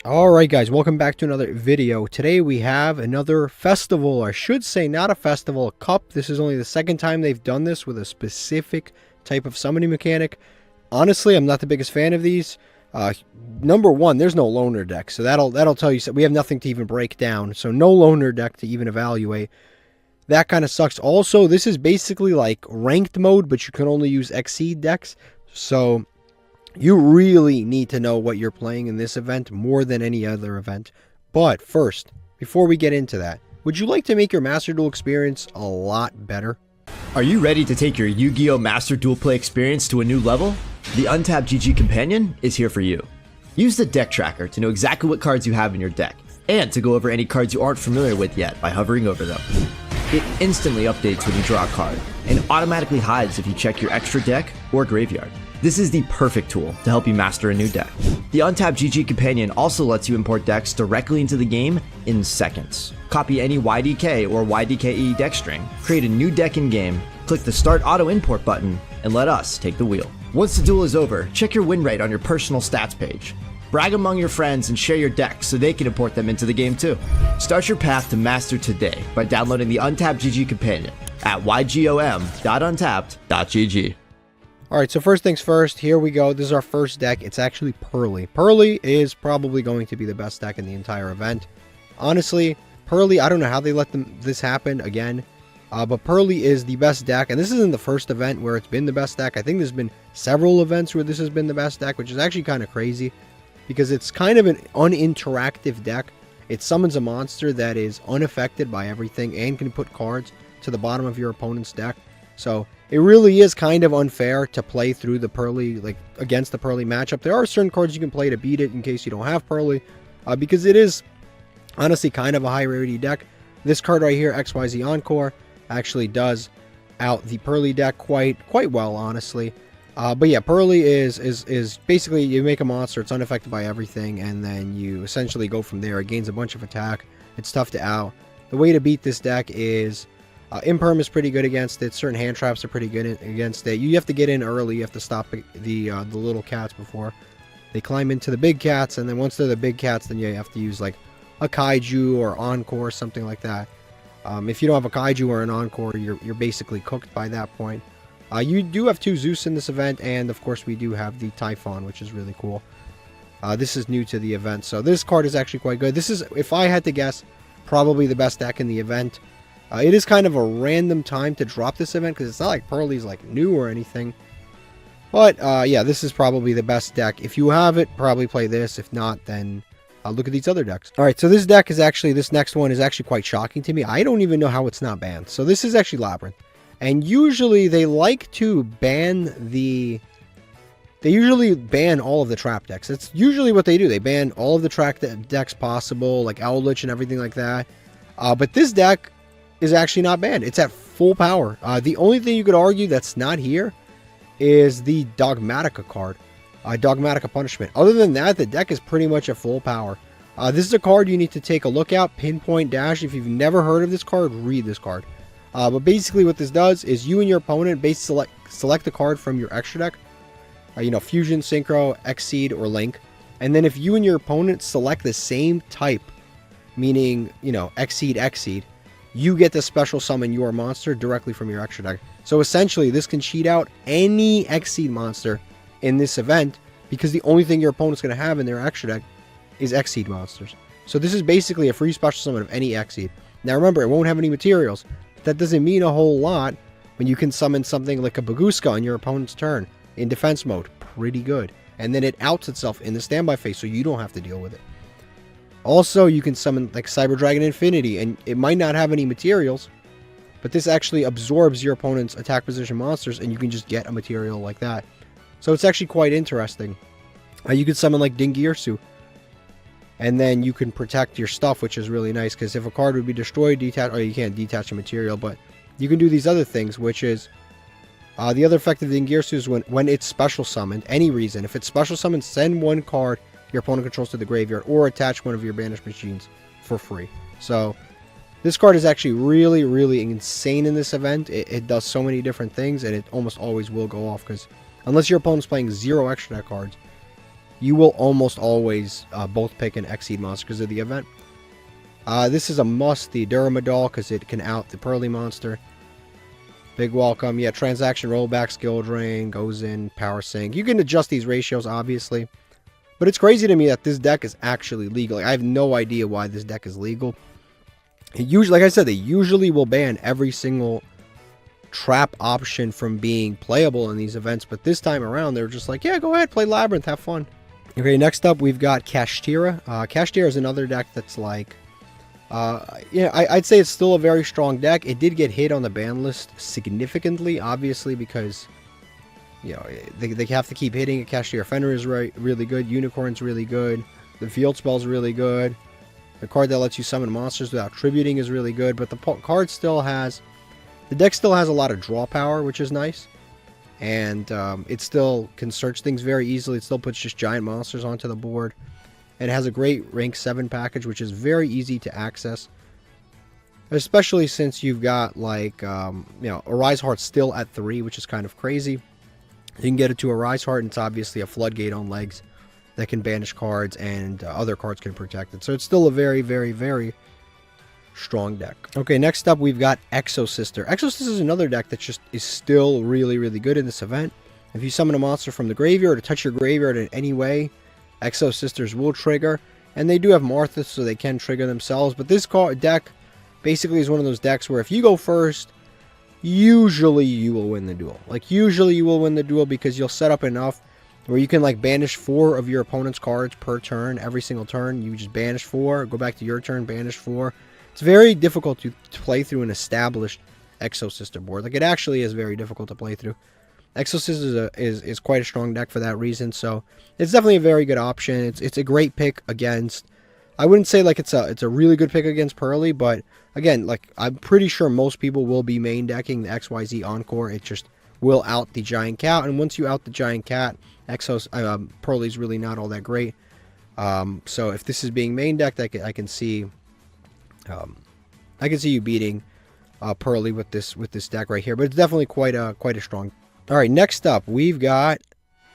Alright guys, welcome back to another video. Today we have another festival, or I should say not a festival, a cup. This is only the second time they've done this with a specific type of summoning mechanic. Honestly, I'm not the biggest fan of these. Number one, there's no loner deck, so that'll tell you we have nothing to even break down. So no loner deck to even evaluate. That kind of sucks. Also, this is basically like ranked mode, but you can only use XYZ decks. So you really need to know what you're playing in this event more than any other event. But first, before we get into that, would you like to make your Master Duel experience a lot better? Are you ready to take your Yu-Gi-Oh! Master Duel Play experience to a new level? The Untapped GG Companion is here for you. Use the deck tracker to know exactly what cards you have in your deck, and to go over any cards you aren't familiar with yet by hovering over them. It instantly updates when you draw a card, and automatically hides if you check your extra deck or graveyard. This is the perfect tool to help you master a new deck. The Untapped GG Companion also lets you import decks directly into the game in seconds. Copy any YDK or YDKE deck string, create a new deck in game, click the Start Auto Import button, and let us take the wheel. Once the duel is over, check your win rate on your personal stats page. Brag among your friends and share your decks so they can import them into the game too. Start your path to master today by downloading the Untapped GG Companion at ygom.untapped.gg. Alright, so first things first, here we go. This is our first deck. It's actually Pearly. Pearly is probably going to be the best deck in the entire event. Honestly, Pearly, I don't know how they let this happen again. But Pearly is the best deck, and this isn't the first event where it's been the best deck. I think there's been several events where this has been the best deck, which is actually kind of crazy, because it's kind of an uninteractive deck. It summons a monster that is unaffected by everything and can put cards to the bottom of your opponent's deck. So it really is kind of unfair to play through the Pearly, like against the Pearly matchup. There are certain cards you can play to beat it in case you don't have Pearly, because it is honestly kind of a high rarity deck. This card right here, XYZ Encore, actually does out the Pearly deck quite well, honestly. But yeah, Pearly is basically you make a monster, it's unaffected by everything, and then you essentially go from there. It gains a bunch of attack. It's tough to out. The way to beat this deck is Imperm is pretty good against it. Certain hand traps are pretty good against it. You have to get in early. You have to stop the little cats before they climb into the big cats, and then once they're the big cats, then you have to use like a Kaiju or Encore, something like that. If you don't have a Kaiju or an Encore, you're basically cooked by that point. You do have 2 Zeus in this event, and of course we do have the Typhon, which is really cool. This is new to the event, so this card is actually quite good. This is, if I had to guess, probably the best deck in the event. It is kind of a random time to drop this event, because it's not like Pearly's like new or anything. But yeah, this is probably the best deck. If you have it, probably play this. If not, then look at these other decks. Alright, so this deck is actually, this next one is actually quite shocking to me. I don't even know how it's not banned. So this is actually Labyrinth. And usually they like to ban the... They usually ban all of the trap decks. That's usually what they do. They ban all of the trap decks possible, like Owlitch and everything like that. But this deck is actually not banned. It's at full power. The only thing you could argue that's not here is the Dogmatica card. Dogmatica Punishment. Other than that, the deck is pretty much at full power. This is a card you need to take a look at. Pinpoint Dash. If you've never heard of this card, read this card. But basically what this does is you and your opponent select a card from your extra deck. Fusion, Synchro, Xseed, or Link. And then if you and your opponent select the same type, meaning, Xseed, you get to special summon your monster directly from your extra deck. So essentially, this can cheat out any Xseed monster in this event, because the only thing your opponent's going to have in their extra deck is Xseed monsters. So this is basically a free special summon of any Xseed. Now remember, it won't have any materials. That doesn't mean a whole lot when you can summon something like a Baguska on your opponent's turn in defense mode. Pretty good. And then it outs itself in the standby phase, so you don't have to deal with it. Also, you can summon like Cyber Dragon Infinity, and it might not have any materials, but this actually absorbs your opponent's attack position monsters, and you can just get a material like that. So it's actually quite interesting. You could summon like Dingirsu, and then you can protect your stuff, which is really nice, because if a card would be destroyed, detach, or you can't detach a material, but you can do these other things, which is the other effect of Dingirsu is when it's special summoned, any reason. If it's special summoned, send one card your opponent controls to the graveyard, or attach one of your banished machines for free. So this card is actually really insane in this event. It does so many different things, and it almost always will go off, because unless your opponent's playing 0 extra deck cards, you will almost always both pick an Xseed monster because of the event. This is a must, the Duramadoll, because it can out the Pearly monster. Big welcome. Yeah, transaction rollback, skill drain, goes in, power sink. You can adjust these ratios, obviously. But it's crazy to me that this deck is actually legal. Like, I have no idea why this deck is legal. It usually, like I said, they usually will ban every single trap option from being playable in these events. But this time around, they're just like, yeah, go ahead, play Labyrinth, have fun. Okay, next up, we've got Kashtira. Kashtira is another deck that's like... yeah, I'd say it's still a very strong deck. It did get hit on the ban list significantly, obviously, because, you know, they have to keep hitting it. Kashtira Fenrir is really good. Unicorn's really good. The field spell's really good. The card that lets you summon monsters without tributing is really good. But the card still has... The deck still has a lot of draw power, which is nice. And it still can search things very easily. It still puts just giant monsters onto the board. It has a great rank 7 package, which is very easy to access. Especially since you've got, like, you know, Arise Heart still at 3, which is kind of crazy. You can get it to Arise Heart, and it's obviously a floodgate on legs that can banish cards, and other cards can protect it. So it's still a very, very, very strong deck. Okay, next up we've got Exosister. Exosister is another deck that just is still really, really good in this event. If you summon a monster from the graveyard or touch your graveyard in any way, Exosisters will trigger, and they do have Marthas, so they can trigger themselves. But this deck basically is one of those decks where if you go first, usually you will win the duel. Like, usually you will win the duel because you'll set up enough where you can, like, banish 4 of your opponent's cards per turn. Every single turn, you just banish 4, go back to your turn, banish 4. It's very difficult to play through an established Exosister board. Like, it actually is very difficult to play through. Exosister is quite a strong deck for that reason, so it's definitely a very good option. It's a great pick against... I wouldn't say like it's a really good pick against Pearly, but again, like, I'm pretty sure most people will be main decking the XYZ Encore. It just will out the Giant Cat, and once you out the Giant Cat, Pearly's really not all that great. So if this is being main decked, I can see you beating Pearly with this deck right here, but it's definitely quite a strong. All right, next up we've got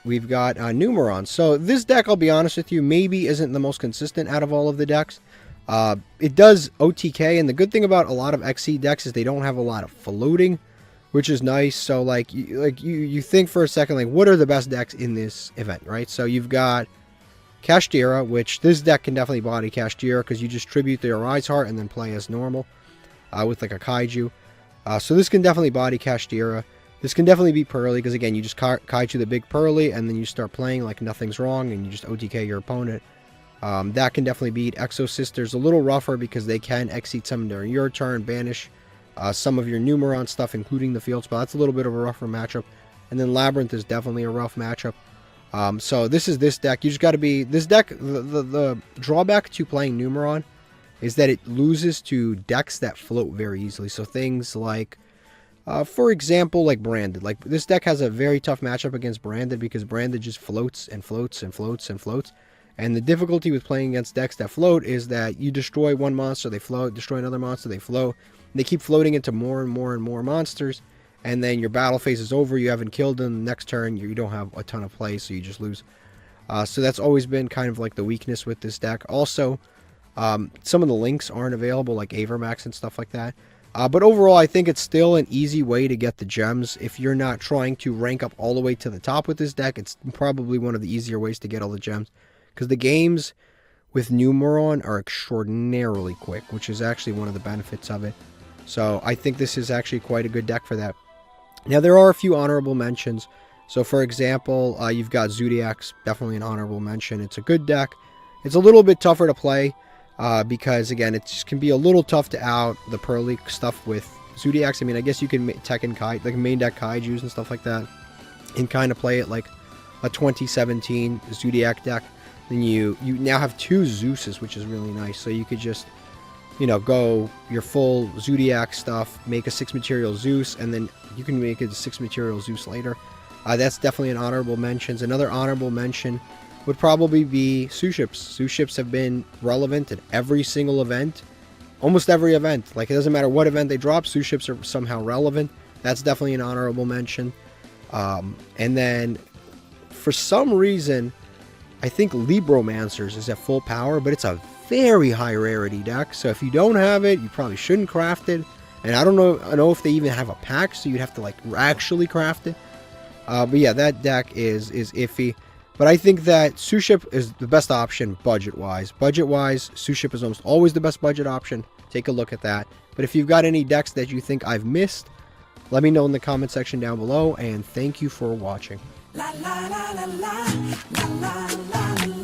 Numeron. So this deck, I'll be honest with you, maybe isn't the most consistent out of all of the decks. It does OTK, and the good thing about a lot of XC decks is they don't have a lot of floating, which is nice. So like you think for a second, like, what are the best decks in this event, right? So you've got Kashtira, which this deck can definitely body Kashtira because you just tribute the Arise Heart and then play as normal with like a Kaiju. So this can definitely body Kashtira. This can definitely beat Purrely because, again, you just Kaiju the big Purrely and then you start playing like nothing's wrong and you just OTK your opponent. That can definitely beat. Exosisters a little rougher because they can Xseed summon during your turn, banish some of your Numeron stuff, including the field spell. That's a little bit of a rougher matchup. And then Labyrinth is definitely a rough matchup. So this is this deck. You just got to be... This deck, the drawback to playing Numeron is that it loses to decks that float very easily. So things like... for example, like Branded. Like, this deck has a very tough matchup against Branded because Branded just floats and floats and floats and floats. And the difficulty with playing against decks that float is that you destroy one monster, they float, destroy another monster, they float. They keep floating into more and more and more monsters. And then your battle phase is over, you haven't killed them, next turn you don't have a ton of play, so you just lose. So that's always been kind of like the weakness with this deck. Also, some of the links aren't available, like Avermax and stuff like that. But overall, I think it's still an easy way to get the gems. If you're not trying to rank up all the way to the top with this deck, it's probably one of the easier ways to get all the gems. Because the games with Numeron are extraordinarily quick, which is actually one of the benefits of it. So I think this is actually quite a good deck for that. Now, there are a few honorable mentions. So, for example, you've got Zodiac's, definitely an honorable mention. It's a good deck. It's a little bit tougher to play. Because, again, it just can be a little tough to out the Pearly stuff with Zodiacs. I mean, I guess you can like main deck Kaijus and stuff like that and kind of play it like a 2017 Zodiac deck. Then you now have 2 Zeuses, which is really nice. So you could just, you know, go your full Zodiac stuff, make a 6 material Zeus, and then you can make it a 6 material Zeus later. That's definitely an honorable mention. Another honorable mention would probably be Suships. Suships have been relevant at every single event. Almost every event. Like, it doesn't matter what event they drop, Suships are somehow relevant. That's definitely an honorable mention. And then, for some reason, I think Libromancers is at full power, but it's a very high rarity deck. So if you don't have it, you probably shouldn't craft it. And I don't know if they even have a pack, so you'd have to like actually craft it. But yeah, that deck is iffy. But I think that Suship is the best option budget-wise. Budget-wise, Suship is almost always the best budget option. Take a look at that. But if you've got any decks that you think I've missed, let me know in the comment section down below. And thank you for watching. La la la la la la la la la.